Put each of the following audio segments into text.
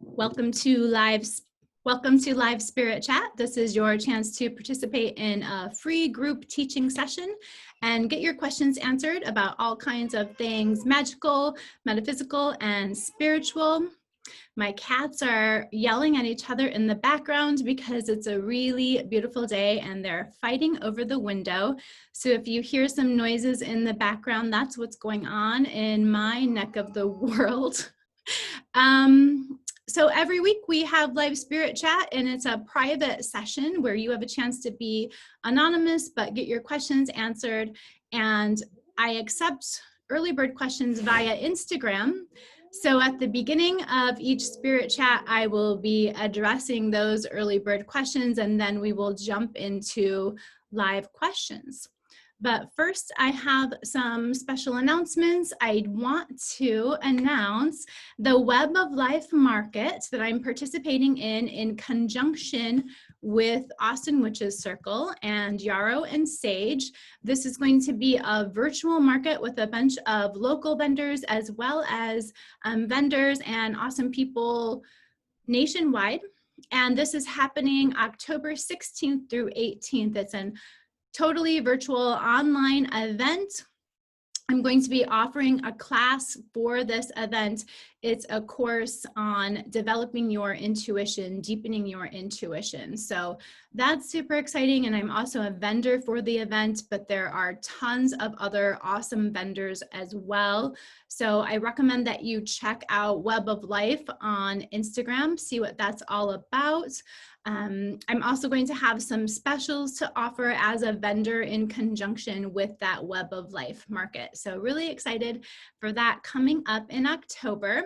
Welcome to Live Spirit Chat. This is your chance to participate in a free group teaching session and get your questions answered about all kinds of things magical, metaphysical, and spiritual. My cats are yelling at each other in the background because it's a really beautiful day and they're fighting over the window. So if you hear some noises in the background, that's what's going on in my neck of the world. So every week we have Live Spirit Chat, and it's a private session where you have a chance to be anonymous but get your questions answered. And I accept early bird questions via Instagram. So at the beginning of each Spirit Chat, I will be addressing those early bird questions, and then we will jump into live questions. But first, I have some special announcements. I want to announce the Web of Life Market that I'm participating in conjunction with Austin Witches Circle and Yarrow and Sage. This is going to be a virtual market with a bunch of local vendors as well as vendors and awesome people nationwide. And this is happening October 16th through 18th. It's an totally virtual online event. I'm going to be offering a class for this event. It's a course on developing your intuition, deepening your intuition. So that's super exciting. And I'm also a vendor for the event, but there are tons of other awesome vendors as well. So I recommend that you check out Web of Life on Instagram, see what that's all about. I'm also going to have some specials to offer as a vendor in conjunction with that Web of Life market. So really excited for that coming up in October.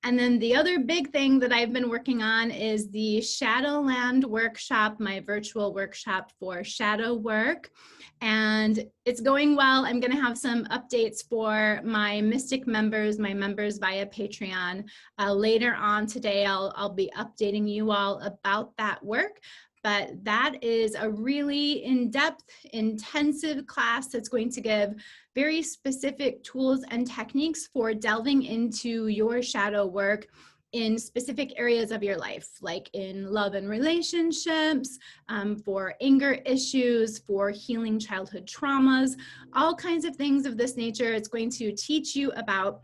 And then the other big thing that I've been working on is the Shadowland workshop, my virtual workshop for shadow work. And it's going well. I'm going to have some updates for my Mystic members, my members via Patreon. Later on today, I'll be updating you all about that work. But that is a really in-depth, intensive class that's going to give very specific tools and techniques for delving into your shadow work in specific areas of your life, like in love and relationships, for anger issues, for healing childhood traumas, all kinds of things of this nature. It's going to teach you about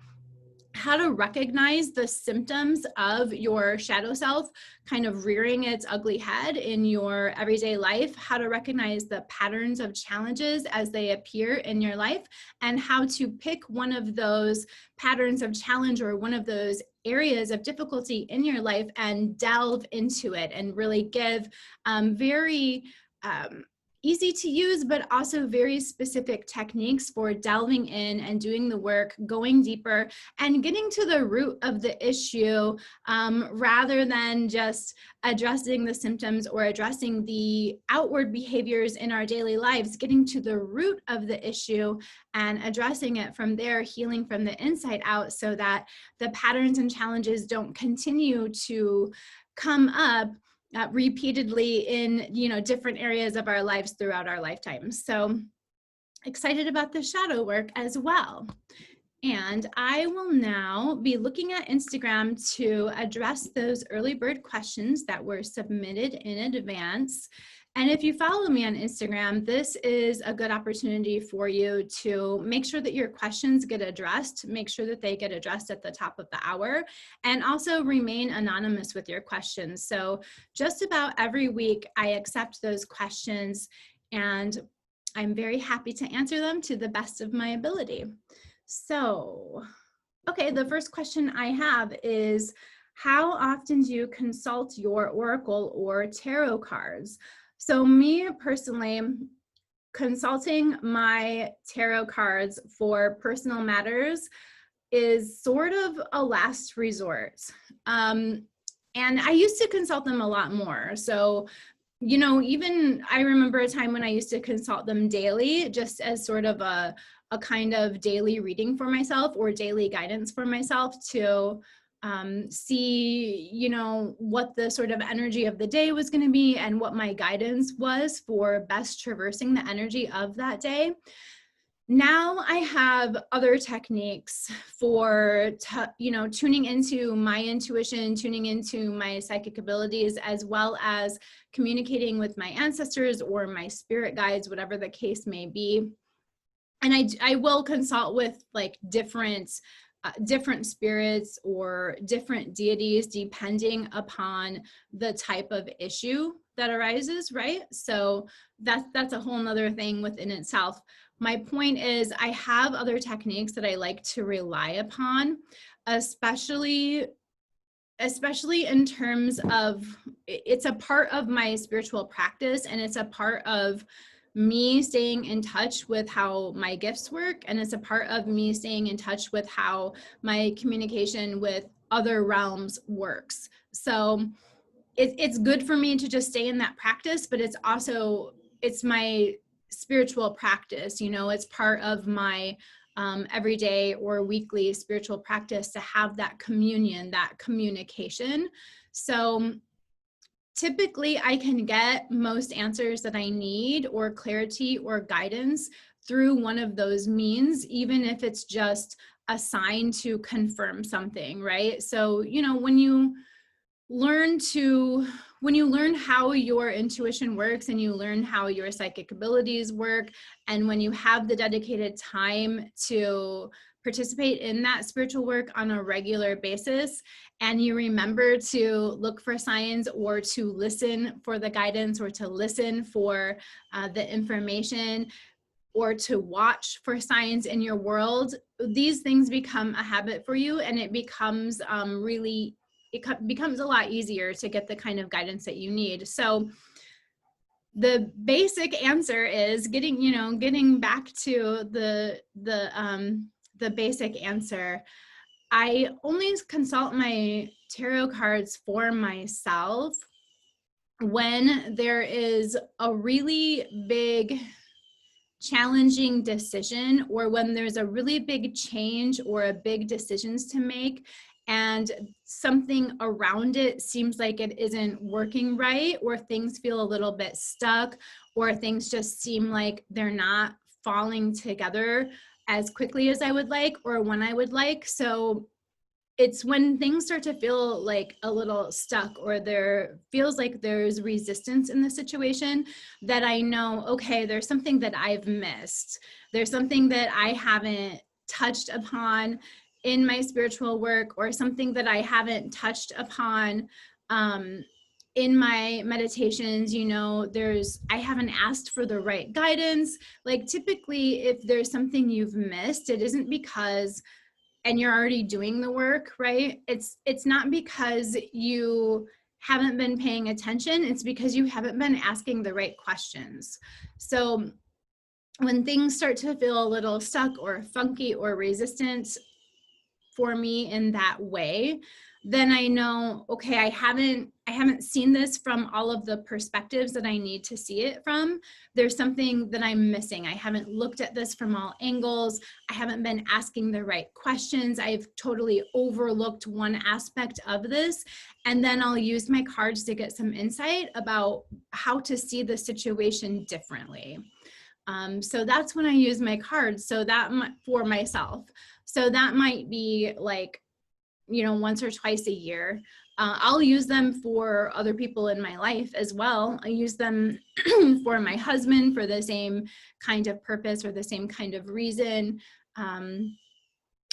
how to recognize the symptoms of your shadow self kind of rearing its ugly head in your everyday life, how to recognize the patterns of challenges as they appear in your life, and how to pick one of those patterns of challenge or one of those areas of difficulty in your life and delve into it and really give very easy to use, but also very specific techniques for delving in and doing the work, going deeper and getting to the root of the issue rather than just addressing the symptoms or addressing the outward behaviors in our daily lives, getting to the root of the issue and addressing it from there, healing from the inside out so that the patterns and challenges don't continue to come up repeatedly in different areas of our lives throughout our lifetimes. So excited about the shadow work as well. And I will now be looking at Instagram to address those early bird questions that were submitted in advance. And if you follow me on Instagram, this is a good opportunity for you to make sure that your questions get addressed, make sure that they get addressed at the top of the hour, and also remain anonymous with your questions. So just about every week, I accept those questions, and I'm very happy to answer them to the best of my ability. So, okay, the first question I have is, how often do you consult your oracle or tarot cards? So me personally, consulting my tarot cards for personal matters is sort of a last resort. And I used to consult them a lot more. So, even I remember a time when I used to consult them daily, just as sort of a kind of daily reading for myself or daily guidance for myself to see, what the sort of energy of the day was going to be and what my guidance was for best traversing the energy of that day. Now I have other techniques for, tuning into my intuition, tuning into my psychic abilities, as well as communicating with my ancestors or my spirit guides, whatever the case may be. And I will consult with like different spirits or different deities depending upon the type of issue that arises, right? So that's a whole nother thing within itself. My point is I have other techniques that I like to rely upon, especially in terms of, it's a part of my spiritual practice, and it's a part of me staying in touch with how my gifts work, and it's a part of me staying in touch with how my communication with other realms works. So it's good for me to just stay in that practice, but it's my spiritual practice, it's part of my everyday or weekly spiritual practice to have that communion, that communication. So typically I can get most answers that I need, or clarity or guidance, through one of those means, even if it's just a sign to confirm something, right? So, when you learn how your intuition works, and you learn how your psychic abilities work, and when you have the dedicated time to participate in that spiritual work on a regular basis, and you remember to look for signs, or to listen for the guidance, or to listen for the information, or to watch for signs in your world, these things become a habit for you, and it becomes becomes a lot easier to get the kind of guidance that you need. So the basic answer is getting back to the basic answer. I only consult my tarot cards for myself when there is a really big challenging decision, or when there's a really big change or a big decisions to make, and something around it seems like it isn't working right, or things feel a little bit stuck, or things just seem like they're not falling together as quickly as I would like, or when I would like. So it's when things start to feel like a little stuck, or there feels like there's resistance in the situation, that I know, okay, there's something that I've missed. There's something that I haven't touched upon in my spiritual work, or something that I haven't touched upon in my meditations. I haven't asked for the right guidance. Like, typically, if there's something you've missed, it isn't because, and you're already doing the work, right? It's not because you haven't been paying attention. It's because you haven't been asking the right questions. So when things start to feel a little stuck or funky or resistant for me in that way, then I know, okay, I haven't seen this from all of the perspectives that I need to see it from. There's something that I'm missing. I haven't looked at this from all angles. I haven't been asking the right questions. I've totally overlooked one aspect of this. And then I'll use my cards to get some insight about how to see the situation differently. So that's when I use my cards. So that for myself. So that might be like, once or twice a year. I'll use them for other people in my life as well. I use them for my husband for the same kind of purpose or the same kind of reason. And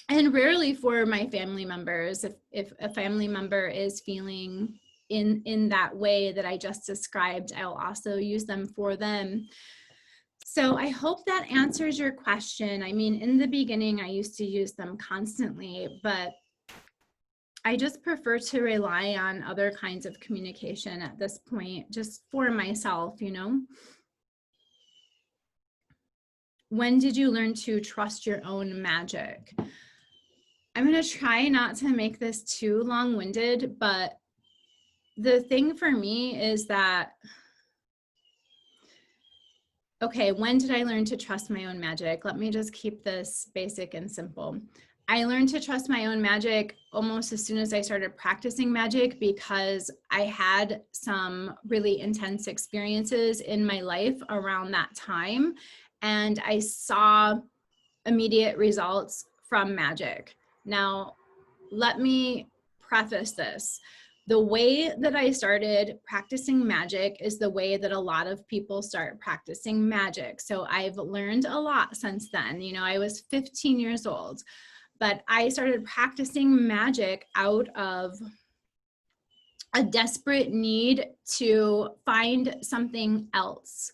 rarely for my family members. If a family member is feeling in that way that I just described, I'll also use them for them. So I hope that answers your question. I mean, in the beginning, I used to use them constantly, but I just prefer to rely on other kinds of communication at this point, just for myself, When did you learn to trust your own magic? I'm going to try not to make this too long-winded, but the thing for me is that, okay, when did I learn to trust my own magic? Let me just keep this basic and simple. I learned to trust my own magic almost as soon as I started practicing magic, because I had some really intense experiences in my life around that time. And I saw immediate results from magic. Now, let me preface this. The way that I started practicing magic is the way that a lot of people start practicing magic. So I've learned a lot since then. You know, I was 15 years old, but I started practicing magic out of a desperate need to find something else,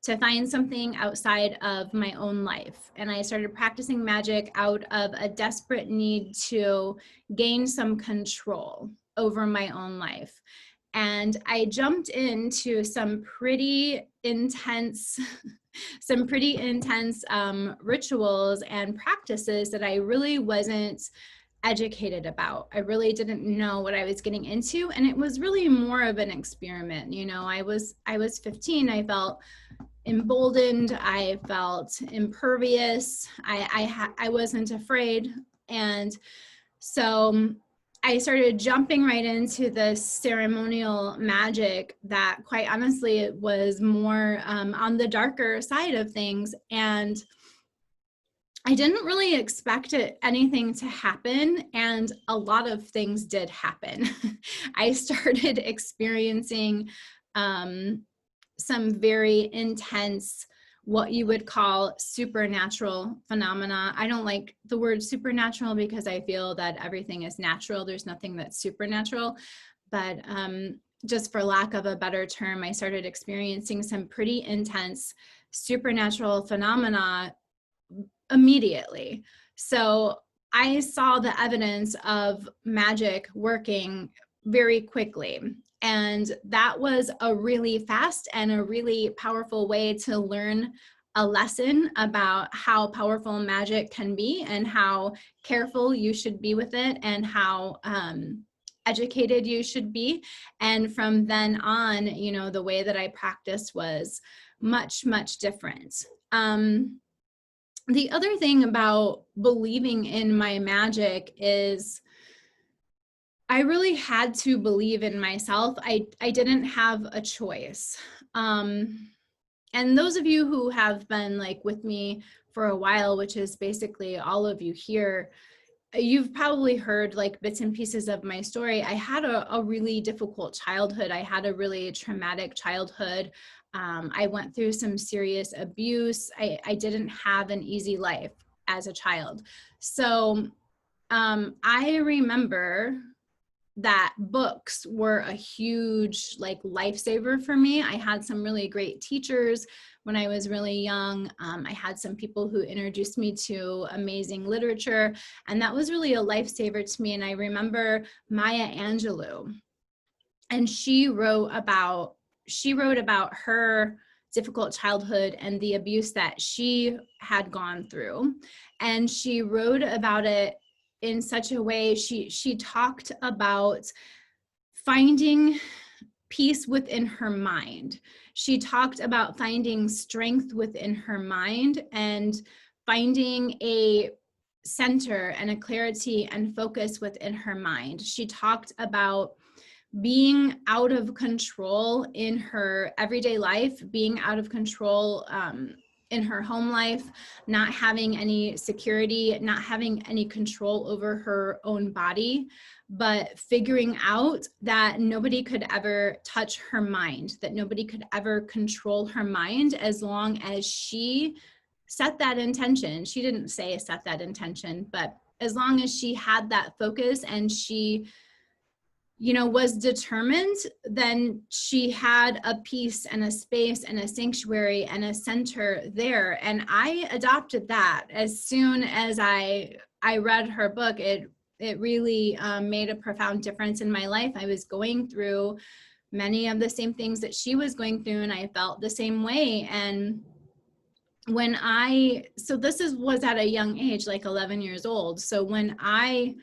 to find something outside of my own life. And I started practicing magic out of a desperate need to gain some control over my own life. And I jumped into some pretty intense rituals and practices that I really wasn't educated about. I really didn't know what I was getting into, and it was really more of an experiment. You know, I was 15. I felt emboldened. I felt impervious. I wasn't afraid, and so I started jumping right into this ceremonial magic that, quite honestly, it was more on the darker side of things. And I didn't really expect anything to happen, and a lot of things did happen. I started experiencing some very intense, what you would call supernatural phenomena. I don't like the word supernatural because I feel that everything is natural. There's nothing that's supernatural, but just for lack of a better term, I started experiencing some pretty intense supernatural phenomena immediately. So I saw the evidence of magic working very quickly. And that was a really fast and a really powerful way to learn a lesson about how powerful magic can be and how careful you should be with it and how educated you should be. And from then on, you know, the way that I practiced was much, much different. The other thing about believing in my magic is I really had to believe in myself. I didn't have a choice. And those of you who have been like with me for a while, which is basically all of you here, you've probably heard like bits and pieces of my story. I had a really difficult childhood. I had a really traumatic childhood. I went through some serious abuse. I didn't have an easy life as a child. So I remember that books were a huge like lifesaver for me. I had some really great teachers when I was really young. I had some people who introduced me to amazing literature, and that was really a lifesaver to me. And I remember Maya Angelou, and she wrote about her difficult childhood and the abuse that she had gone through. And she wrote about it in such a way, she talked about finding peace within her mind. She talked about finding strength within her mind and finding a center and a clarity and focus within her mind. She talked about being out of control in her everyday life, being out of control in her home life, not having any security, not having any control over her own body, but figuring out that nobody could ever touch her mind, that nobody could ever control her mind as long as she set that intention. She didn't say set that intention, but as long as she had that focus and she, you know, was determined, then she had a peace and a space and a sanctuary and a center there. And I adopted that as soon as I read her book. It really made a profound difference in my life. I was going through many of the same things that she was going through, and I felt the same way. And when was at a young age, like 11 years old. So when I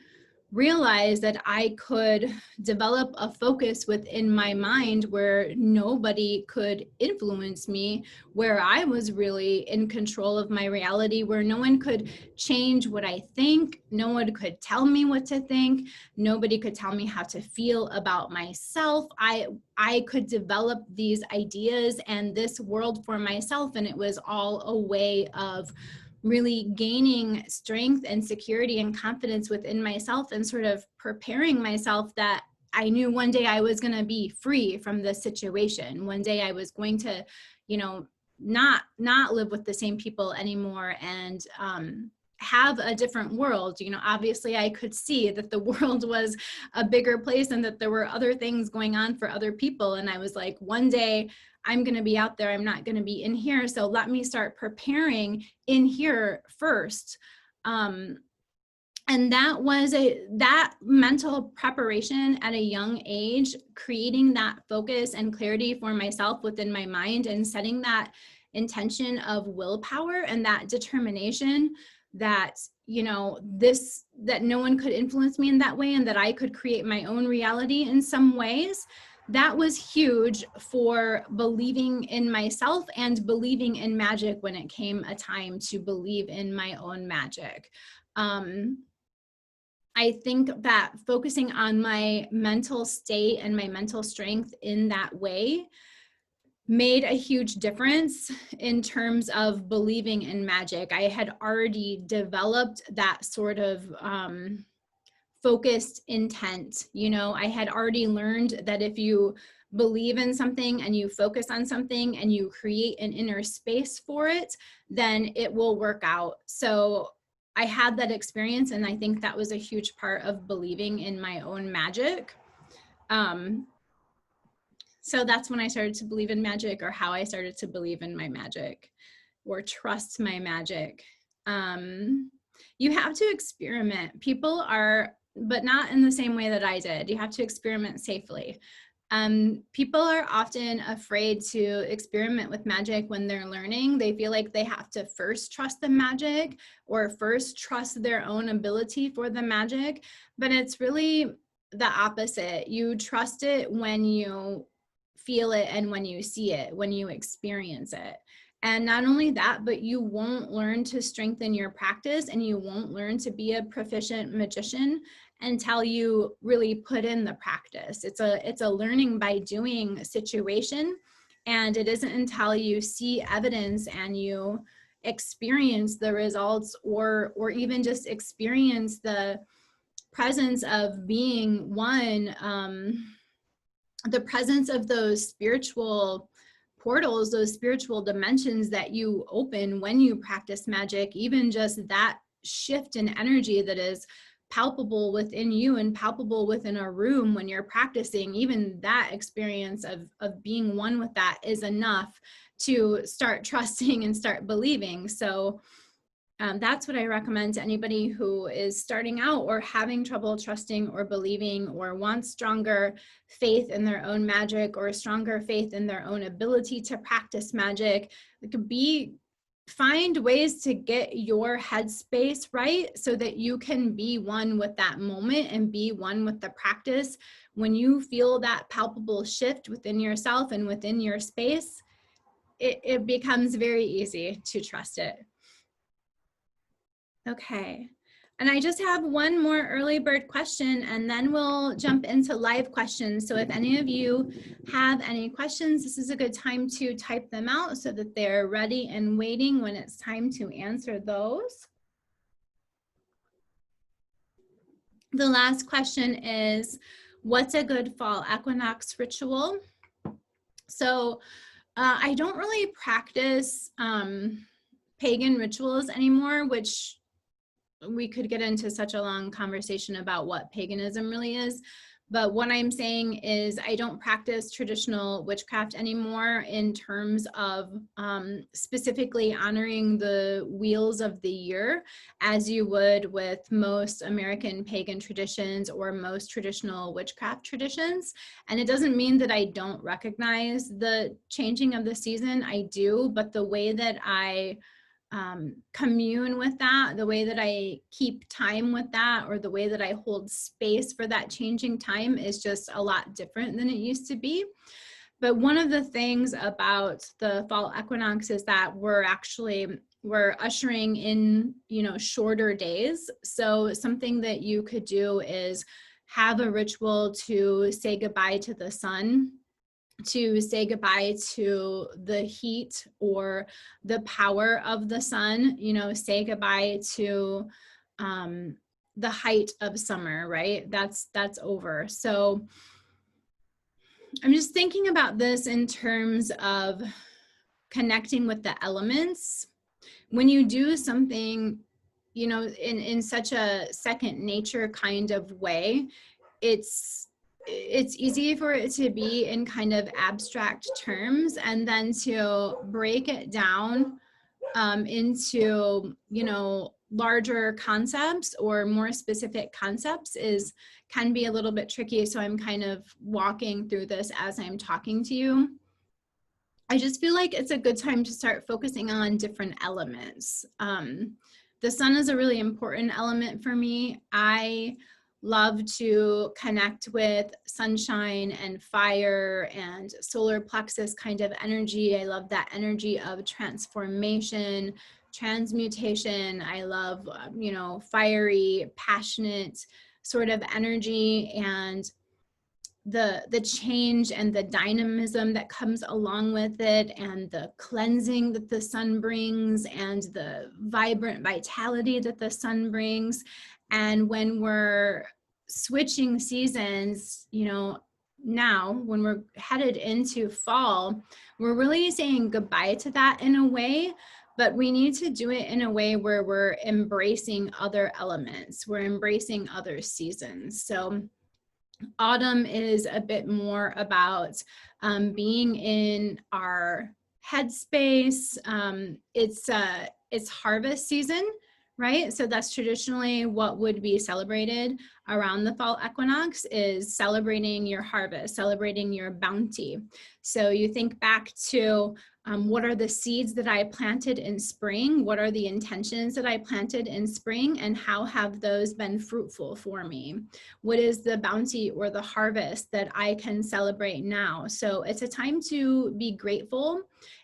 realized that I could develop a focus within my mind where nobody could influence me, where I was really in control of my reality, where no one could change what I think, no one could tell me what to think, nobody could tell me how to feel about myself. I could develop these ideas and this world for myself, and it was all a way of really gaining strength and security and confidence within myself, and sort of preparing myself that I knew one day I was going to be free from this situation. One day I was going to, you know, not live with the same people anymore, and have a different world. You know, obviously I could see that the world was a bigger place and that there were other things going on for other people. And I was like, one day I'm going to be out there. I'm not going to be in here. So let me start preparing in here first. And that was that mental preparation at a young age, creating that focus and clarity for myself within my mind, and setting that intention of willpower and that determination that, you know, that no one could influence me in that way, and that I could create my own reality in some ways. That was huge for believing in myself and believing in magic when it came a time to believe in my own magic. I think that focusing on my mental state and my mental strength in that way made a huge difference in terms of believing in magic. I had already developed that sort of focused intent. You know, I had already learned that if you believe in something and you focus on something and you create an inner space for it, then it will work out. So I had that experience, and I think that was a huge part of believing in my own magic. So that's when I started to believe in magic, or how I started to believe in my magic or trust my magic. You have to experiment. People are, but not in the same way that I did. You have to experiment safely. People are often afraid to experiment with magic when they're learning. They feel like they have to first trust the magic, or first trust their own ability for the magic, but it's really the opposite. You trust it when you feel it and when you see it, when you experience it. And not only that, but you won't learn to strengthen your practice, and you won't learn to be a proficient magician until you really put in the practice. It's a learning by doing situation. And it isn't until you see evidence and you experience the results, or even just experience the presence of being one, the presence of those spiritual portals, those spiritual dimensions that you open when you practice magic, even just that shift in energy that is palpable within you and palpable within a room when you're practicing, even that experience of being one with that is enough to start trusting and start believing. So that's what I recommend to anybody who is starting out, or having trouble trusting or believing, or wants stronger faith in their own magic, or stronger faith in their own ability to practice magic. It could be, find ways to get your headspace right so that you can be one with that moment and be one with the practice. When you feel that palpable shift within yourself and within your space, it becomes very easy to trust it. Okay, and I just have one more early bird question, and then we'll jump into live questions. So if any of you have any questions, this is a good time to type them out so that they're ready and waiting when it's time to answer those. The last question is, what's a good fall equinox ritual? So I don't really practice pagan rituals anymore, which we could get into such a long conversation about what paganism really is. But what I'm saying is I don't practice traditional witchcraft anymore in terms of specifically honoring the wheels of the year, as you would with most American pagan traditions or most traditional witchcraft traditions. And it doesn't mean that I don't recognize the changing of the season. I do, but the way that I commune with that, the way that I keep time with that, or the way that I hold space for that changing time is just a lot different than it used to be. But one of the things about the fall equinox is that we're ushering in, you know, shorter days. So something that you could do is have a ritual to say goodbye to the sun to say goodbye to the heat or the power of the sun, you know, say goodbye to the height of summer, right? That's over. So I'm just thinking about this in terms of connecting with the elements. When you do something, you know, in such a second nature kind of way, it's easy for it to be in kind of abstract terms, and then to break it down into, you know, larger concepts or more specific concepts can be a little bit tricky. So I'm kind of walking through this as I'm talking to you. I just feel like it's a good time to start focusing on different elements. The sun is a really important element for me. I love to connect with sunshine and fire and solar plexus kind of energy. I love that energy of transformation, transmutation. I love, you know, fiery, passionate sort of energy, and the change and the dynamism that comes along with it, and the cleansing that the sun brings, and the vibrant vitality that the sun brings. And when we're switching seasons, you know, now when we're headed into fall, we're really saying goodbye to that in a way, but we need to do it in a way where we're embracing other elements, we're embracing other seasons. So autumn is a bit more about being in our headspace. It's harvest season, right? So that's traditionally what would be celebrated around the fall equinox, is celebrating your harvest, celebrating your bounty. So you think back to what are the seeds that I planted in spring? What are the intentions that I planted in spring? And how have those been fruitful for me? What is the bounty or the harvest that I can celebrate now? So it's a time to be grateful.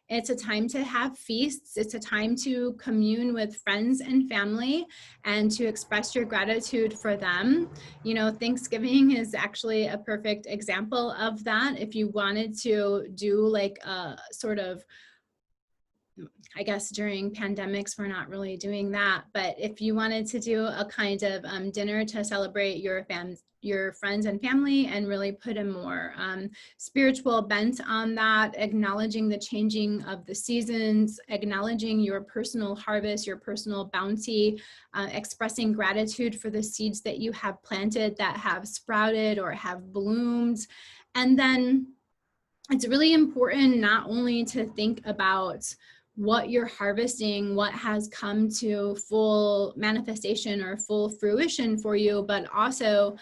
It's a time to have feasts. It's a time to commune with friends and family and to express your gratitude for them. You know, Thanksgiving is actually a perfect example of that. If you wanted to do like a sort of, I guess during pandemics, we're not really doing that. But if you wanted to do a kind of dinner to celebrate your friends and family, and really put a more spiritual bent on that, acknowledging the changing of the seasons, acknowledging your personal harvest, your personal bounty, expressing gratitude for the seeds that you have planted that have sprouted or have bloomed. And then it's really important not only to think about what you're harvesting, what has come to full manifestation or full fruition for you, but also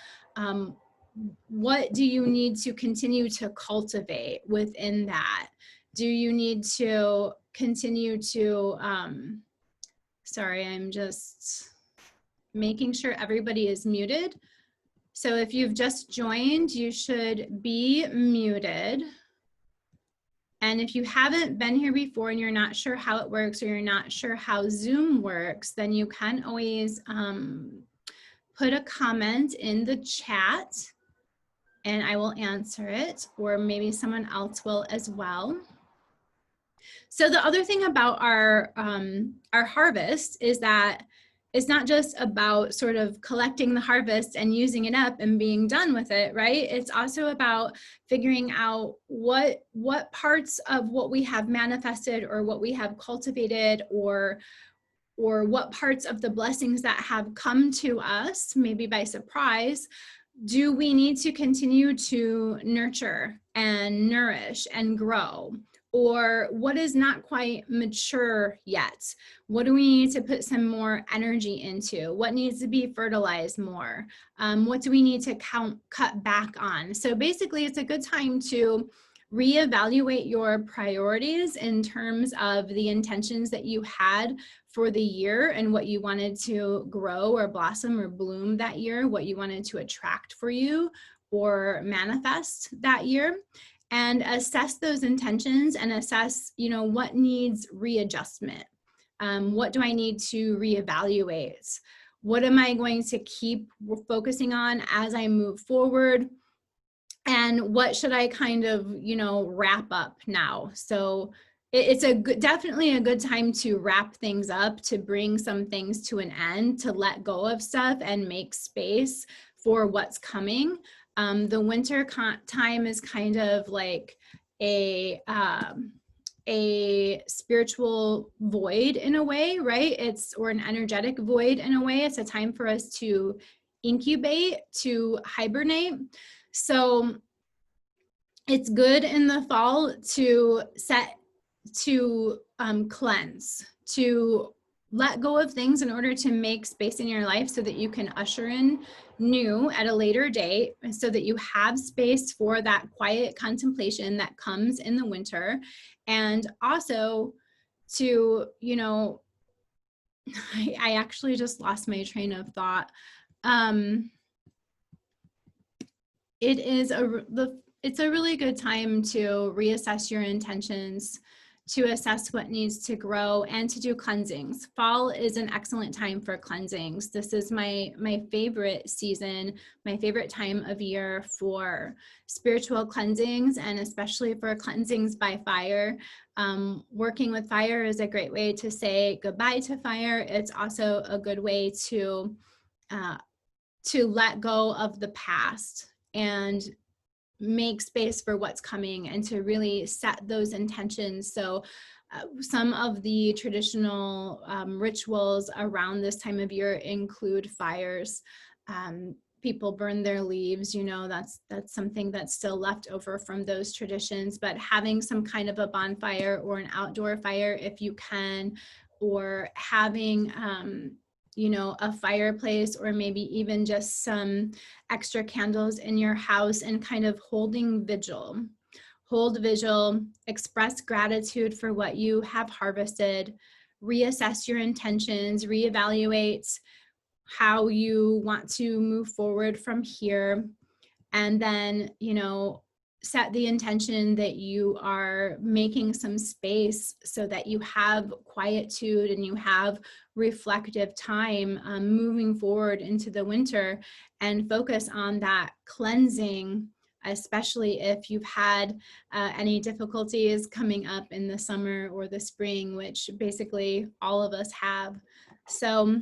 what do you need to continue to cultivate within that? Do you need to continue to, sorry, I'm just making sure everybody is muted. So if you've just joined, you should be muted. And if you haven't been here before and you're not sure how it works, or you're not sure how Zoom works, then you can always put a comment in the chat and I will answer it, or maybe someone else will as well. So the other thing about our harvest is that it's not just about sort of collecting the harvest and using it up and being done with it, right? It's also about figuring out what parts of what we have manifested or what we have cultivated, or what parts of the blessings that have come to us, maybe by surprise, do we need to continue to nurture and nourish and grow? Or what is not quite mature yet? What do we need to put some more energy into? What needs to be fertilized more? What do we need to cut back on? So basically, it's a good time to reevaluate your priorities in terms of the intentions that you had for the year and what you wanted to grow or blossom or bloom that year, what you wanted to attract for you or manifest that year. And assess those intentions and assess, you know, what needs readjustment. What do I need to reevaluate? What am I going to keep focusing on as I move forward? and what should I kind of, you know, wrap up now? So it's a good, definitely a good time to wrap things up, to bring some things to an end, to let go of stuff and make space for what's coming. The winter time is kind of like a spiritual void in a way, right? Or an energetic void in a way. It's a time for us to incubate, to hibernate. So it's good in the fall to cleanse, to let go of things in order to make space in your life so that you can usher in new at a later date, so that you have space for that quiet contemplation that comes in the winter. And also to, you know, I actually just lost my train of thought. It's a really good time to reassess your intentions, to assess what needs to grow, and to do cleansings. Fall is an excellent time for cleansings. This is my favorite season, my favorite time of year for spiritual cleansings, and especially for cleansings by fire. Working with fire is a great way to say goodbye to fire. It's also a good way to let go of the past and make space for what's coming, and to really set those intentions. So some of the traditional rituals around this time of year include fires. People burn their leaves, you know, that's something that's still left over from those traditions, but having some kind of a bonfire or an outdoor fire if you can, or having you know, a fireplace, or maybe even just some extra candles in your house, and kind of holding vigil. Hold vigil, express gratitude for what you have harvested, reassess your intentions, reevaluate how you want to move forward from here. And then, you know, set the intention that you are making some space so that you have quietude and you have reflective time moving forward into the winter, and focus on that cleansing, especially if you've had any difficulties coming up in the summer or the spring, which basically all of us have. So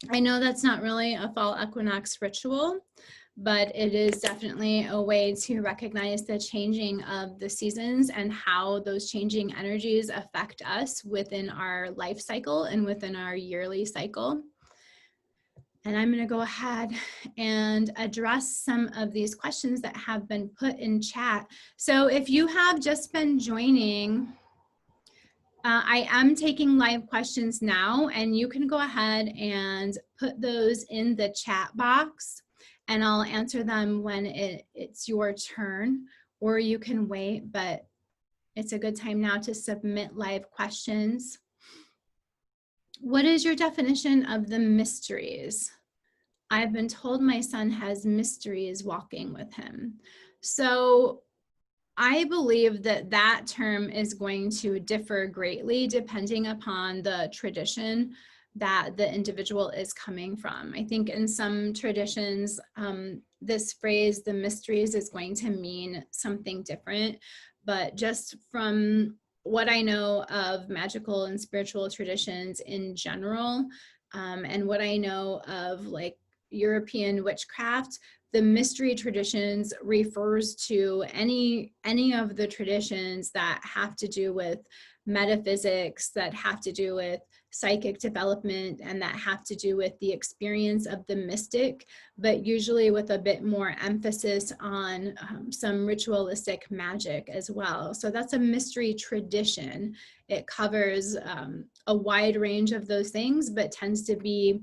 I know that's not really a fall equinox ritual, but it is definitely a way to recognize the changing of the seasons and how those changing energies affect us within our life cycle and within our yearly cycle. And I'm going to go ahead and address some of these questions that have been put in chat. So if you have just been joining, I am taking live questions now, and you can go ahead and put those in the chat box, and I'll answer them when it's your turn, or you can wait, but it's a good time now to submit live questions. What is your definition of the mysteries? I've been told my son has mysteries walking with him. So I believe that that term is going to differ greatly depending upon the tradition that the individual is coming from. I think in some traditions, this phrase, the mysteries, is going to mean something different. But just from what I know of magical and spiritual traditions in general, and what I know of like European witchcraft, the mystery traditions refers to any of the traditions that have to do with metaphysics, that have to do with psychic development, and that have to do with the experience of the mystic, but usually with a bit more emphasis on some ritualistic magic as well. So that's a mystery tradition. It covers a wide range of those things, but tends to be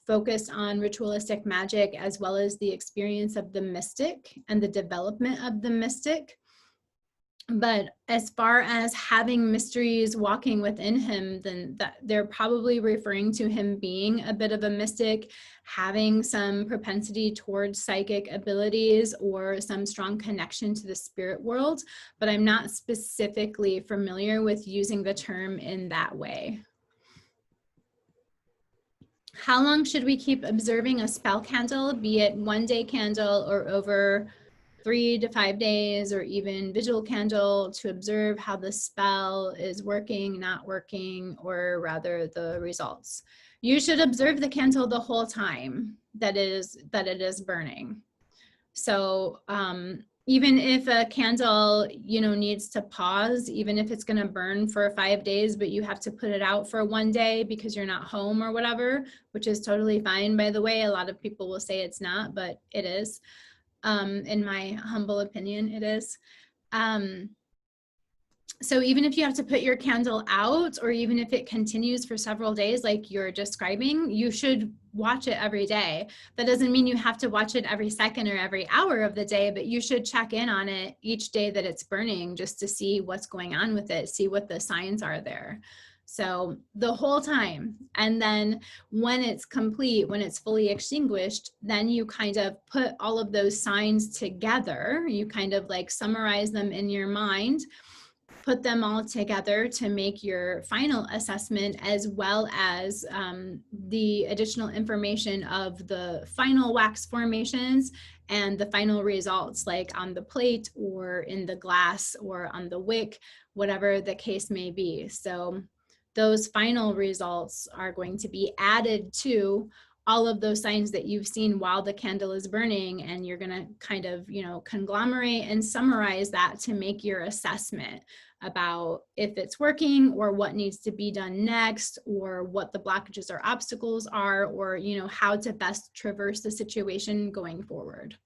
focused on ritualistic magic as well as the experience of the mystic and the development of the mystic. But as far as having mysteries walking within him, then they're probably referring to him being a bit of a mystic, having some propensity towards psychic abilities or some strong connection to the spirit world. But I'm not specifically familiar with using the term in that way. How long should we keep observing a spell candle, be it 1 day candle or over 3 to 5 days, or even visual candle, to observe how the spell is working, not working, or rather the results. You should observe the candle the whole time that it is burning. So even if a candle, you know, needs to pause, even if it's going to burn for 5 days, but you have to put it out for 1 day because you're not home or whatever, which is totally fine, by the way. A lot of people will say it's not, but it is. In my humble opinion, it is. So even if you have to put your candle out, or even if it continues for several days, like you're describing, you should watch it every day. That doesn't mean you have to watch it every second or every hour of the day, but you should check in on it each day that it's burning, just to see what's going on with it, see what the signs are there. So the whole time. And then when it's complete, when it's fully extinguished, then you kind of put all of those signs together. You kind of like summarize them in your mind, put them all together to make your final assessment, as well as the additional information of the final wax formations and the final results, like on the plate or in the glass or on the wick, whatever the case may be. So those final results are going to be added to all of those signs that you've seen while the candle is burning, and you're going to kind of, you know, conglomerate and summarize that to make your assessment about if it's working, or what needs to be done next, or what the blockages or obstacles are, or, you know, how to best traverse the situation going forward.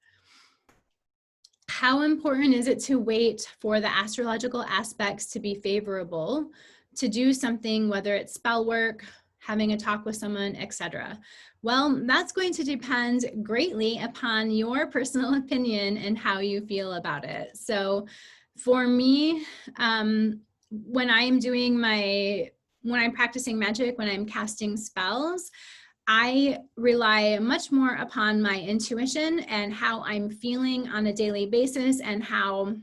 How important is it to wait for the astrological aspects to be favorable to do something, whether it's spell work, having a talk with someone, etc.? Well, that's going to depend greatly upon your personal opinion and how you feel about it. So for me, when I'm practicing magic, when I'm casting spells, I rely much more upon my intuition and how I'm feeling on a daily basis, and how,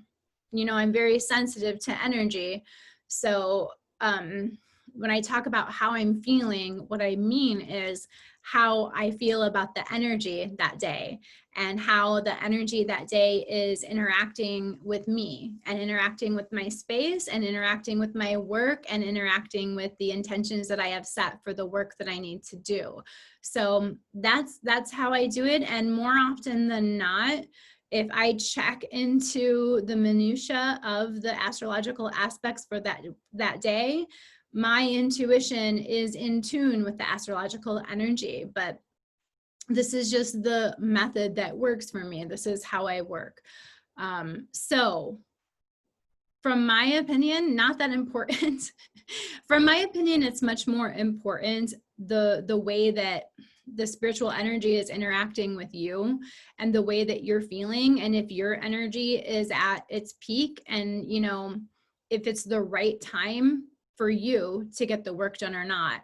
you know, I'm very sensitive to energy. So when I talk about how I'm feeling, what I mean is how I feel about the energy that day, and how the energy that day is interacting with me, and interacting with my space, and interacting with my work, and interacting with the intentions that I have set for the work that I need to do. So that's how I do it. And more often than not, if I check into the minutia of the astrological aspects for that day, my intuition is in tune with the astrological energy. But this is just the method that works for me. This is how I work. So from my opinion, not that important. From my opinion, it's much more important the way that the spiritual energy is interacting with you, and the way that you're feeling, and if your energy is at its peak, and, you know, if it's the right time for you to get the work done or not,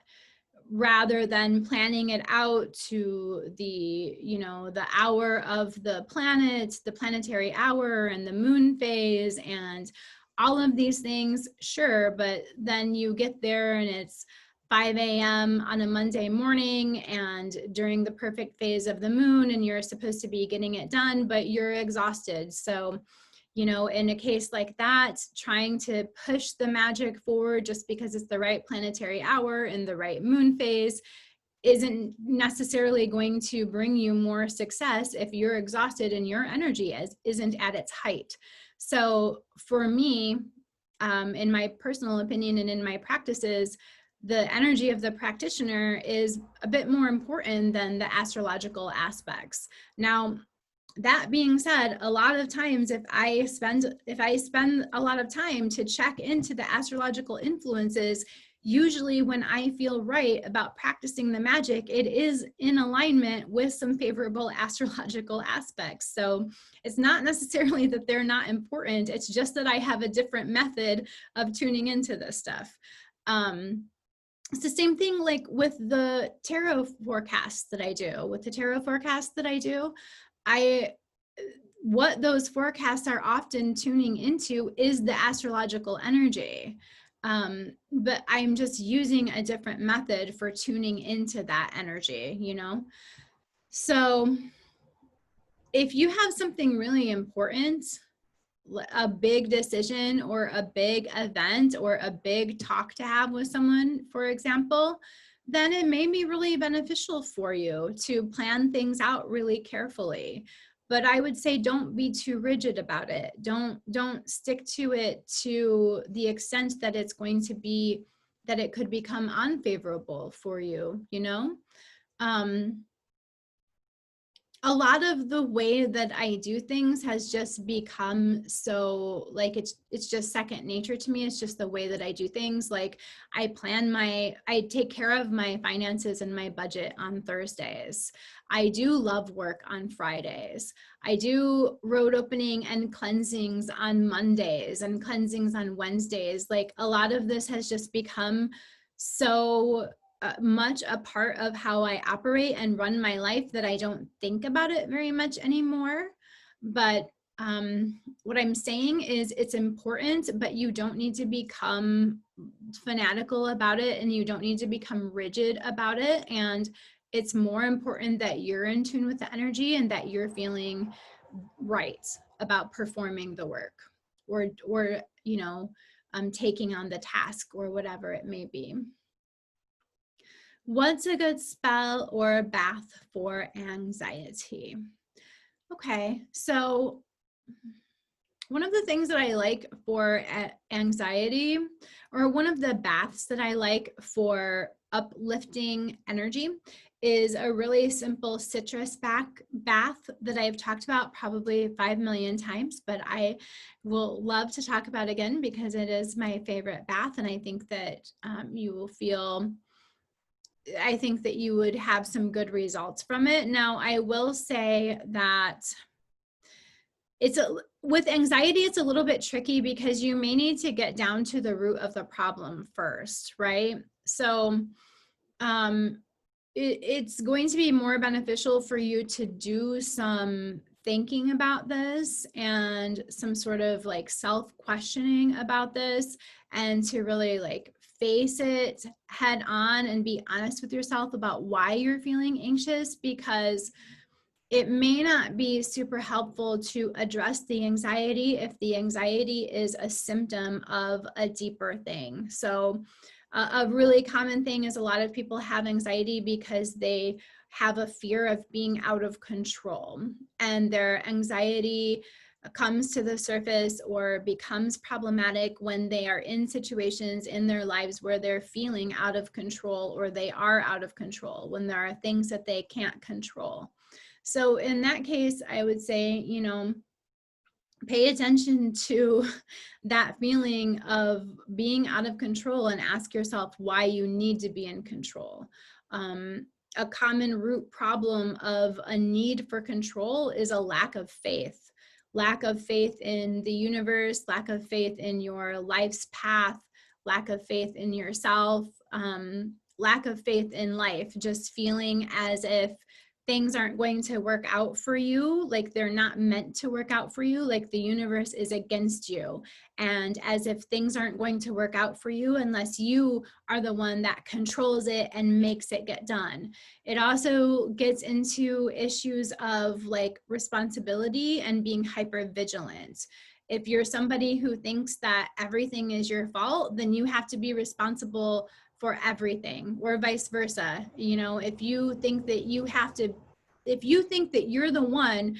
rather than planning it out to the, you know, the hour of the planet, the planetary hour, and the moon phase, and all of these things. Sure, but then you get there and it's 5 a.m. on a Monday morning, and during the perfect phase of the moon, and you're supposed to be getting it done, but you're exhausted. So, you know, in a case like that, trying to push the magic forward just because it's the right planetary hour and the right moon phase isn't necessarily going to bring you more success if you're exhausted and your energy isn't at its height. So for me, in my personal opinion and in my practices, the energy of the practitioner is a bit more important than the astrological aspects. Now, that being said, a lot of times if I spend a lot of time to check into the astrological influences, usually when I feel right about practicing the magic, it is in alignment with some favorable astrological aspects. So it's not necessarily that they're not important. It's just that I have a different method of tuning into this stuff. It's the same thing like with the tarot forecasts that I do. What those forecasts are often tuning into is the astrological energy. But I'm just using a different method for tuning into that energy, you know? So if you have something really important, a big decision or a big event or a big talk to have with someone, for example, then it may be really beneficial for you to plan things out really carefully. But I would say don't be too rigid about it. Don't stick to it to the extent that it's going to be, that it could become unfavorable for you, you know? A lot of the way that I do things has just become so, like, it's just second nature to me. It's just the way that I do things. Like, I take care of my finances and my budget on Thursdays. I do love work on Fridays. I do road opening and cleansings on Mondays and cleansings on Wednesdays. Like, a lot of this has just become so much a part of how I operate and run my life that I don't think about it very much anymore. But what I'm saying is it's important, but you don't need to become fanatical about it, and you don't need to become rigid about it. And it's more important that you're in tune with the energy and that you're feeling right about performing the work, or you know, taking on the task or whatever it may be. What's a good spell or bath for anxiety? Okay, so one of the things that I like for anxiety, or one of the baths that I like for uplifting energy, is a really simple citrus bath that I've talked about probably 5 million times, but I will love to talk about again because it is my favorite bath, and I think that you will feel, I think that you would have some good results from it. Now, I will say that with anxiety, it's a little bit tricky because you may need to get down to the root of the problem first, right? So it's going to be more beneficial for you to do some thinking about this and some sort of like self-questioning about this, and to really like face it head on and be honest with yourself about why you're feeling anxious, because it may not be super helpful to address the anxiety if the anxiety is a symptom of a deeper thing. So a really common thing is a lot of people have anxiety because they have a fear of being out of control, and their anxiety comes to the surface or becomes problematic when they are in situations in their lives where they're feeling out of control, or they are out of control, when there are things that they can't control. So in that case, I would say, you know, pay attention to that feeling of being out of control and ask yourself why you need to be in control. A common root problem of a need for control is a lack of faith in the universe, lack of faith in your life's path, lack of faith in yourself, lack of faith in life, just feeling as if things aren't going to work out for you, like they're not meant to work out for you, like the universe is against you, and as if things aren't going to work out for you unless you are the one that controls it and makes it get done. It also gets into issues of like responsibility and being hyper vigilant. If you're somebody who thinks that everything is your fault, then you have to be responsible for everything, or vice versa. You know, if you think that you're the one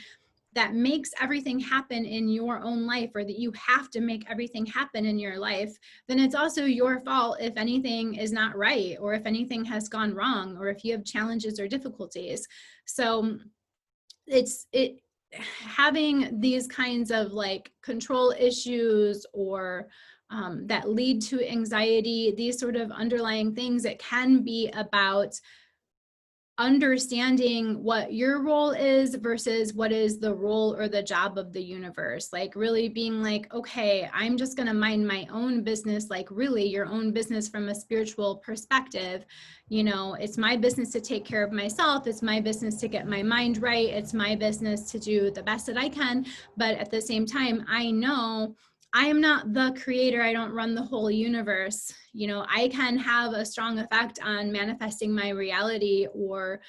that makes everything happen in your own life, or that you have to make everything happen in your life, then it's also your fault if anything is not right, or if anything has gone wrong, or if you have challenges or difficulties. So having these kinds of like control issues, or that lead to anxiety, these sort of underlying things, it can be about understanding what your role is versus what is the role or the job of the universe. Like really being like, okay, I'm just going to mind my own business, like really your own business from a spiritual perspective. You know, it's my business to take care of myself. It's my business to get my mind right. It's my business to do the best that I can. But at the same time, I know I am not the creator. I don't run the whole universe. You know, I can have a strong effect on manifesting my reality or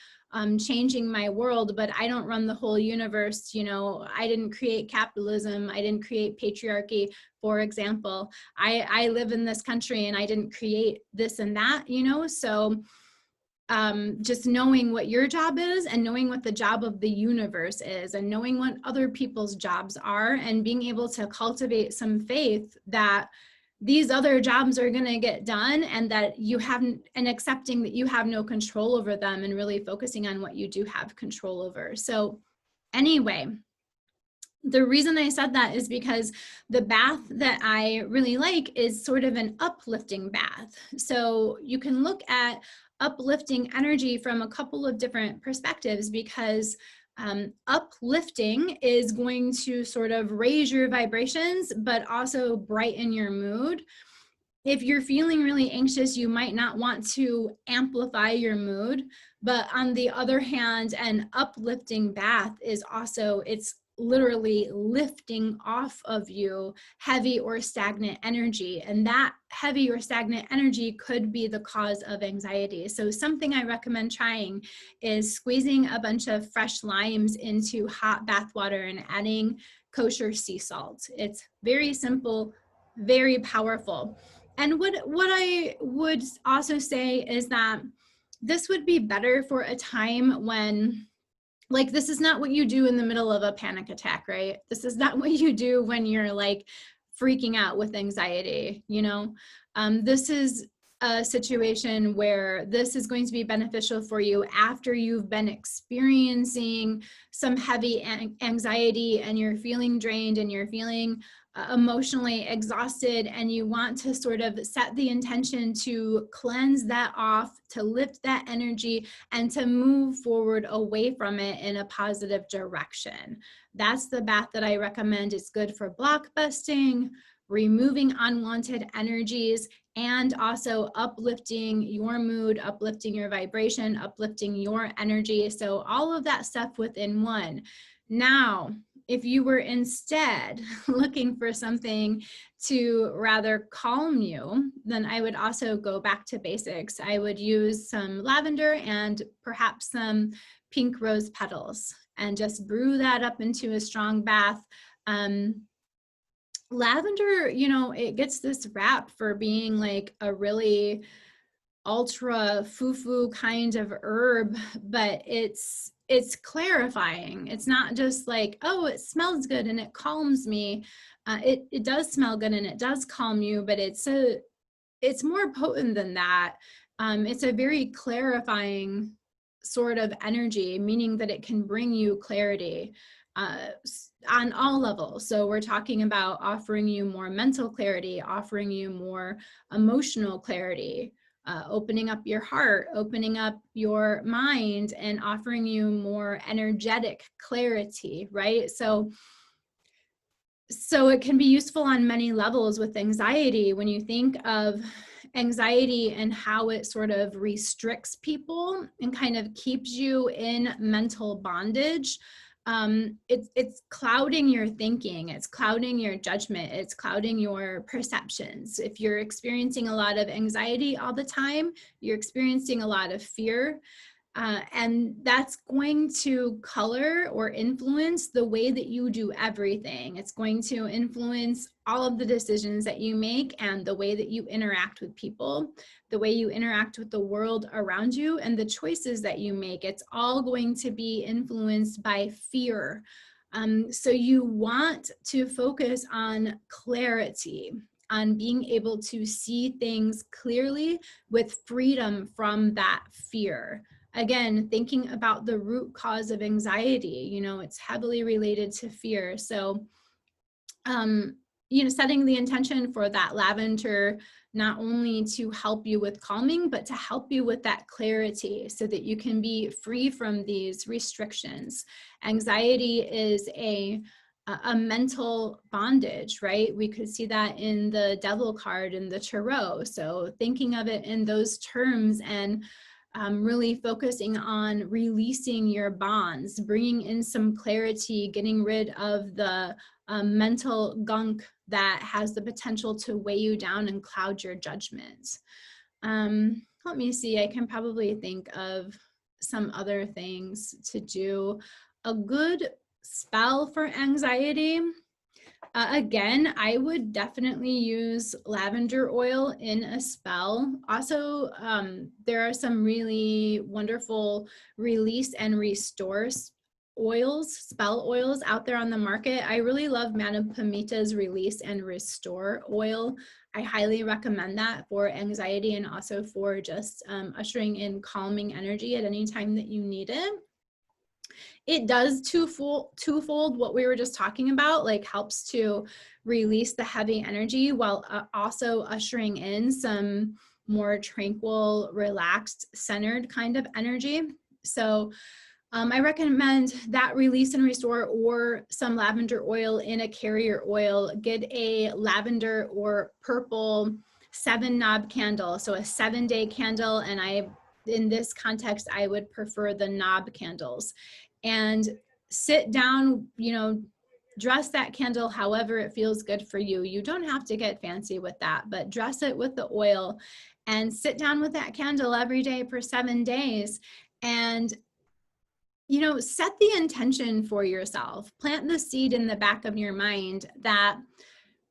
changing my world, but I don't run the whole universe. You know, I didn't create capitalism. I didn't create patriarchy, for example. I live in this country and I didn't create this and that, you know, so just knowing what your job is and knowing what the job of the universe is and knowing what other people's jobs are and being able to cultivate some faith that these other jobs are going to get done and that you haven't, and accepting that you have no control over them and really focusing on what you do have control over. So anyway, the reason I said that is because the bath that I really like is sort of an uplifting bath. So you can look at uplifting energy from a couple of different perspectives, because uplifting is going to sort of raise your vibrations, but also brighten your mood. If you're feeling really anxious, you might not want to amplify your mood. But on the other hand, an uplifting bath is also, it's literally lifting off of you heavy or stagnant energy. And that heavy or stagnant energy could be the cause of anxiety. So something I recommend trying is squeezing a bunch of fresh limes into hot bath water and adding kosher sea salt. It's very simple, very powerful. And what I would also say is that this would be better for a time when, like, this is not what you do in the middle of a panic attack, right? This is not what you do when you're like freaking out with anxiety, you know? This is a situation where this is going to be beneficial for you after you've been experiencing some heavy anxiety and you're feeling drained and you're feeling emotionally exhausted, and you want to sort of set the intention to cleanse that off, to lift that energy, and to move forward away from it in a positive direction. That's the bath that I recommend. It's good for block busting, removing unwanted energies, and also uplifting your mood, uplifting your vibration, uplifting your energy. So all of that stuff within one. Now, if you were instead looking for something to rather calm you, then I would also go back to basics. I would use some lavender and perhaps some pink rose petals and just brew that up into a strong bath. Lavender, you know, it gets this rap for being like a really ultra foo-foo kind of herb, but it's clarifying. It's not just like, oh, it smells good and it calms me. It does smell good and it does calm you, but it's more potent than that. It's a very clarifying sort of energy, meaning that it can bring you clarity on all levels. So we're talking about offering you more mental clarity, offering you more emotional clarity, opening up your heart, opening up your mind, and offering you more energetic clarity, right? So it can be useful on many levels with anxiety. When you think of anxiety and how it sort of restricts people and kind of keeps you in mental bondage, it's clouding your thinking, it's clouding your judgment, it's clouding your perceptions. If you're experiencing a lot of anxiety all the time, you're experiencing a lot of fear. And that's going to color or influence the way that you do everything. It's going to influence all of the decisions that you make and the way that you interact with people, the way you interact with the world around you, and the choices that you make. It's all going to be influenced by fear. So you want to focus on clarity, on being able to see things clearly with freedom from that fear. Again, thinking about the root cause of anxiety, you know, it's heavily related to fear. So, you know, setting the intention for that lavender, not only to help you with calming, but to help you with that clarity so that you can be free from these restrictions. Anxiety is a mental bondage, right? We could see that in the devil card in the tarot. So thinking of it in those terms and really focusing on releasing your bonds, bringing in some clarity, getting rid of the mental gunk that has the potential to weigh you down and cloud your judgment. Let me see, I can probably think of some other things to do. A good spell for anxiety. Again, I would definitely use lavender oil in a spell. Also, there are some really wonderful release and restore oils, spell oils out there on the market. I really love Madame Pamita's release and restore oil. I highly recommend that for anxiety and also for just ushering in calming energy at any time that you need it. It does twofold what we were just talking about, like helps to release the heavy energy while also ushering in some more tranquil, relaxed, centered kind of energy. So I recommend that release and restore or some lavender oil in a carrier oil. Get a lavender or purple 7-knob candle. So a 7-day candle. And in this context, I would prefer the knob candles. And sit down, dress that candle however it feels good for you. You don't have to get fancy with that, but dress it with the oil and sit down with that candle every day for 7 days. And set the intention for yourself. Plant the seed in the back of your mind that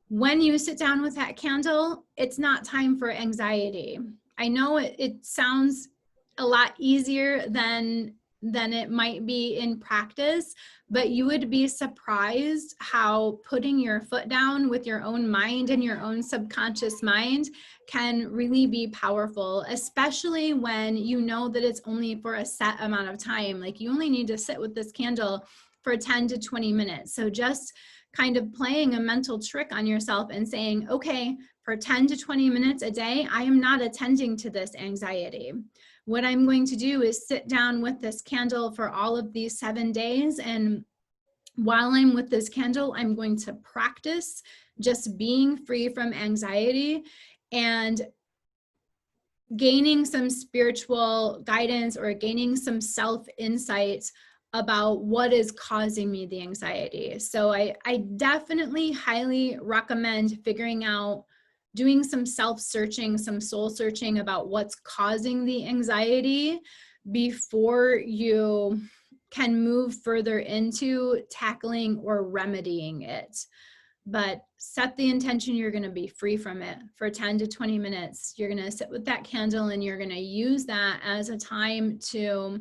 when you sit down with that candle, it's not time for anxiety. I know it sounds a lot easier than it might be in practice, but you would be surprised how putting your foot down with your own mind and your own subconscious mind can really be powerful, especially when you know that it's only for a set amount of time. Like you only need to sit with this candle for 10 to 20 minutes. So just kind of playing a mental trick on yourself and saying, okay, for 10 to 20 minutes a day, I am not attending to this anxiety. What I'm going to do is sit down with this candle for all of these 7 days. And while I'm with this candle, I'm going to practice just being free from anxiety and gaining some spiritual guidance or gaining some self-insight about what is causing me the anxiety. So I definitely highly recommend figuring out, doing some self-searching, some soul searching about what's causing the anxiety before you can move further into tackling or remedying it. But set the intention you're going to be free from it for 10 to 20 minutes. You're going to sit with that candle and you're going to use that as a time to,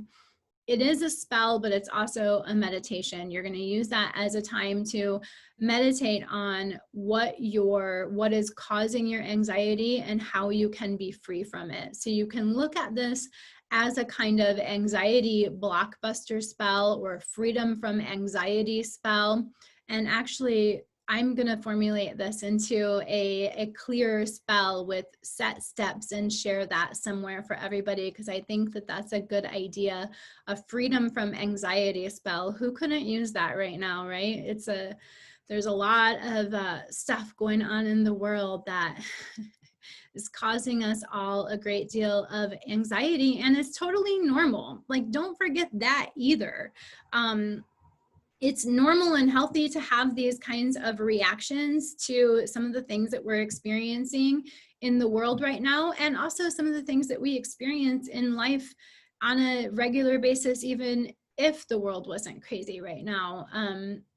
it is a spell, but it's also a meditation. You're going to use that as a time to meditate on what is causing your anxiety and how you can be free from it. So you can look at this as a kind of anxiety blockbuster spell or freedom from anxiety spell. And actually, I'm going to formulate this into a clear spell with set steps and share that somewhere for everybody, because I think that that's a good idea. A freedom from anxiety spell. Who couldn't use that right now, right? There's a lot of stuff going on in the world that is causing us all a great deal of anxiety, and it's totally normal. Like, don't forget that either. It's normal and healthy to have these kinds of reactions to some of the things that we're experiencing in the world right now, and also some of the things that we experience in life on a regular basis, even if the world wasn't crazy right now.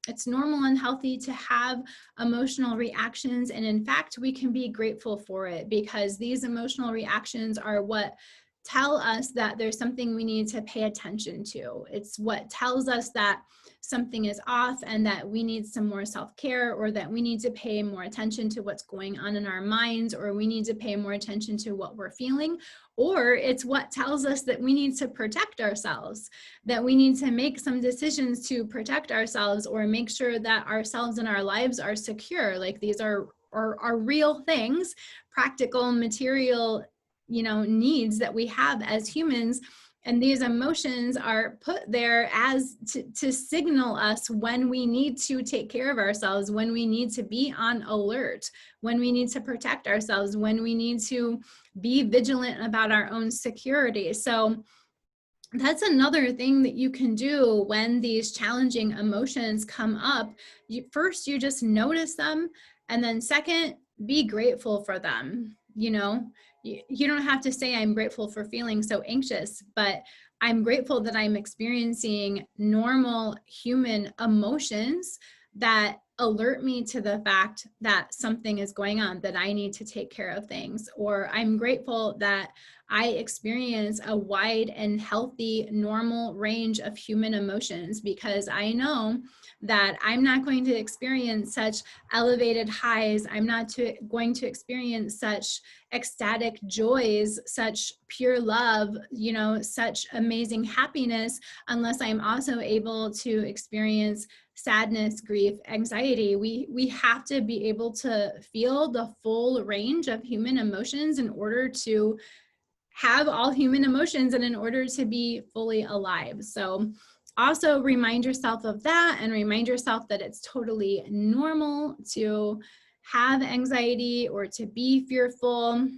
It's normal and healthy to have emotional reactions, and in fact, we can be grateful for it, because these emotional reactions are what tell us that there's something we need to pay attention to. It's what tells us that something is off and that we need some more self-care, or that we need to pay more attention to what's going on in our minds, or we need to pay more attention to what we're feeling, or it's what tells us that we need to protect ourselves, that we need to make some decisions to protect ourselves or make sure that ourselves and our lives are secure. Like, these are real things, practical, material, needs that we have as humans. And these emotions are put there as to signal us when we need to take care of ourselves, when we need to be on alert, when we need to protect ourselves, when we need to be vigilant about our own security. So that's another thing that you can do when these challenging emotions come up. First, you just notice them. And then second, be grateful for them. You don't have to say, I'm grateful for feeling so anxious, but I'm grateful that I'm experiencing normal human emotions that alert me to the fact that something is going on, that I need to take care of things. Or I'm grateful that I experience a wide and healthy, normal range of human emotions, because I know that I'm not going to experience such elevated highs. I'm not going to experience such ecstatic joys, such pure love, such amazing happiness, unless I'm also able to experience sadness, grief, anxiety. We have to be able to feel the full range of human emotions in order to have all human emotions and in order to be fully alive. So also remind yourself of that, and remind yourself that it's totally normal to have anxiety or to be fearful.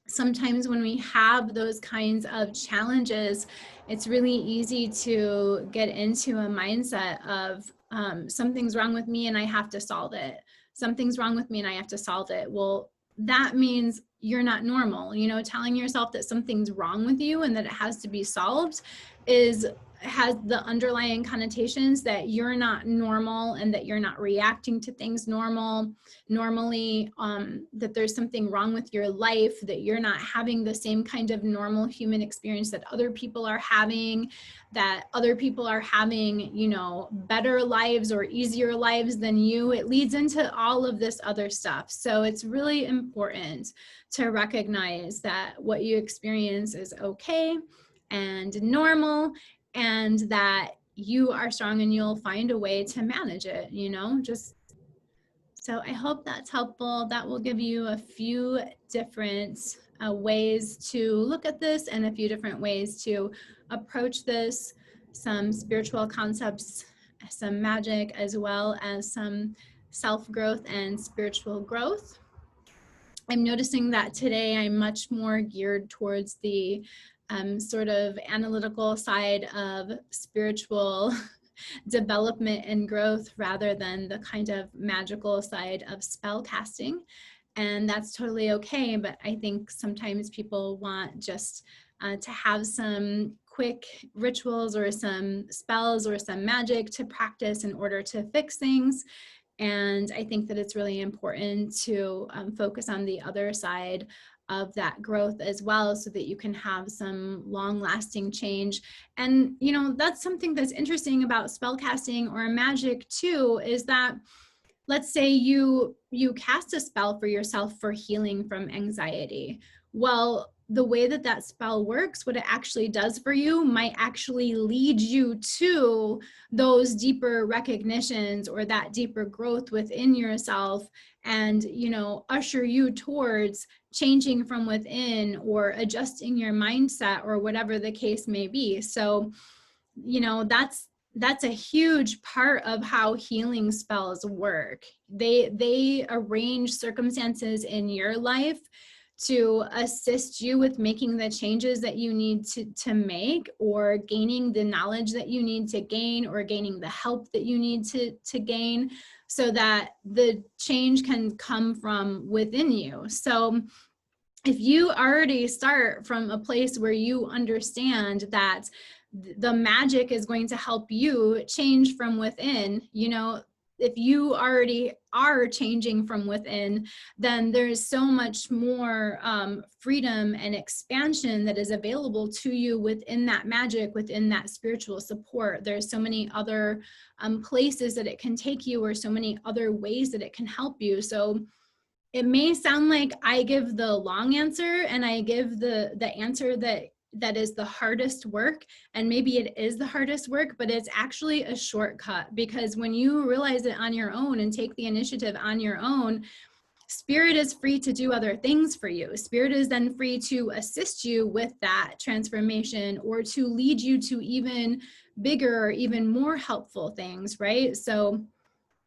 Sometimes when we have those kinds of challenges, it's really easy to get into a mindset of something's wrong with me and I have to solve it. Something's wrong with me and I have to solve it. Well, that means you're not normal. Telling yourself that something's wrong with you and that it has to be solved has the underlying connotations that you're not normal and that you're not reacting to things normally, that there's something wrong with your life, that you're not having the same kind of normal human experience that other people are having, that other people are having, better lives or easier lives than you. It leads into all of this other stuff. So it's really important to recognize that what you experience is okay and normal, and that you are strong and you'll find a way to manage it, So I hope that's helpful. That will give you a few different ways to look at this and a few different ways to approach this, some spiritual concepts, some magic, as well as some self-growth and spiritual growth. I'm noticing that today I'm much more geared towards the sort of analytical side of spiritual development and growth, rather than the kind of magical side of spell casting. And that's totally okay. But I think sometimes people want just to have some quick rituals or some spells or some magic to practice in order to fix things. And I think that it's really important to focus on the other side of that growth as well, so that you can have some long-lasting change. And that's something that's interesting about spellcasting or magic too, is that, let's say you cast a spell for yourself for healing from anxiety. Well, the way that that spell works, what it actually does for you might actually lead you to those deeper recognitions or that deeper growth within yourself, and usher you towards changing from within or adjusting your mindset or whatever the case may be. So that's a huge part of how healing spells work. They arrange circumstances in your life to assist you with making the changes that you need to make, or gaining the knowledge that you need to gain, or gaining the help that you need to gain, so that the change can come from within you. So if you already start from a place where you understand that the magic is going to help you change from within, if you already are changing from within, then there's so much more freedom and expansion that is available to you within that magic, within that spiritual support. There's so many other places that it can take you, or so many other ways that it can help you. So it may sound like I give the long answer and I give the answer that is the hardest work, and maybe it is the hardest work, but it's actually a shortcut, because when you realize it on your own and take the initiative on your own, Spirit is free to do other things for you. Spirit is then free to assist you with that transformation, or to lead you to even bigger or even more helpful things, right? So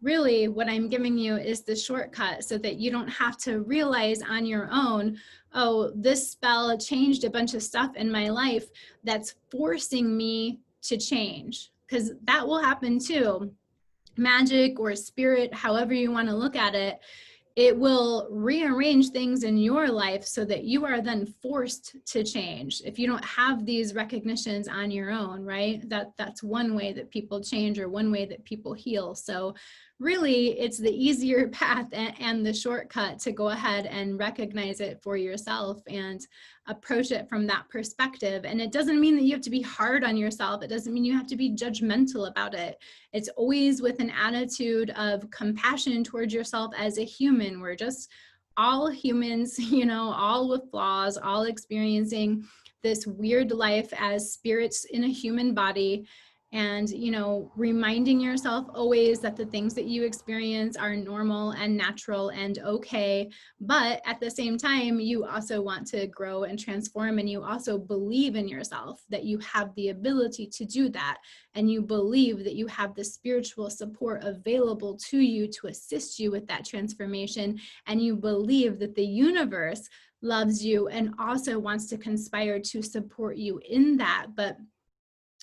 really what I'm giving you is the shortcut so that you don't have to realize on your own, oh, this spell changed a bunch of stuff in my life that's forcing me to change, because that will happen too. Magic or spirit, however you want to look at it will rearrange things in your life so that you are then forced to change if you don't have these recognitions on your own, right? That's one way that people change, or one way that people heal. So really it's the easier path and the shortcut to go ahead and recognize it for yourself and approach it from that perspective. And it doesn't mean that you have to be hard on yourself. It doesn't mean you have to be judgmental about it. It's always with an attitude of compassion towards yourself as a human. We're just all humans, you know, all with flaws, all experiencing this weird life as spirits in a human body. And, you know, reminding yourself always that the things that you experience are normal and natural and okay. But at the same time, you also want to grow and transform, and you also believe in yourself that you have the ability to do that. And you believe that you have the spiritual support available to you to assist you with that transformation. And you believe that the universe loves you and also wants to conspire to support you in that. But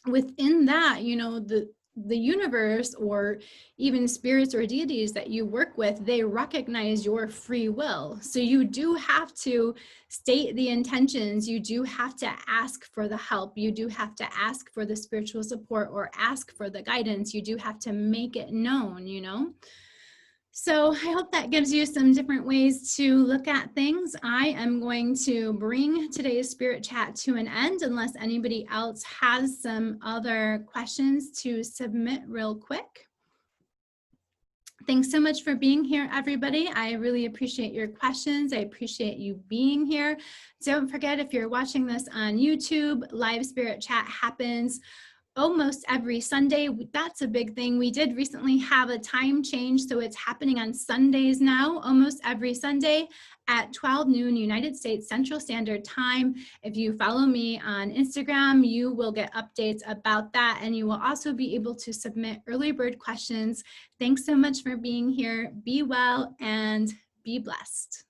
within that, you know, the universe, or even spirits or deities that you work with, they recognize your free will. So you do have to state the intentions. You do have to ask for the help. You do have to ask for the spiritual support or ask for the guidance. You do have to make it known, you know. So I hope that gives you some different ways to look at things. I am going to bring today's spirit chat to an end unless anybody else has some other questions to submit real quick. Thanks so much for being here, everybody. I really appreciate your questions. I appreciate you being here. Don't forget, if you're watching this on YouTube, live spirit chat happens almost every Sunday. That's a big thing. We did recently have a time change, so it's happening on Sundays now, almost every Sunday at 12 noon United States Central Standard Time. If you follow me on Instagram, you will get updates about that, and you will also be able to submit early bird questions. Thanks so much for being here. Be well and be blessed.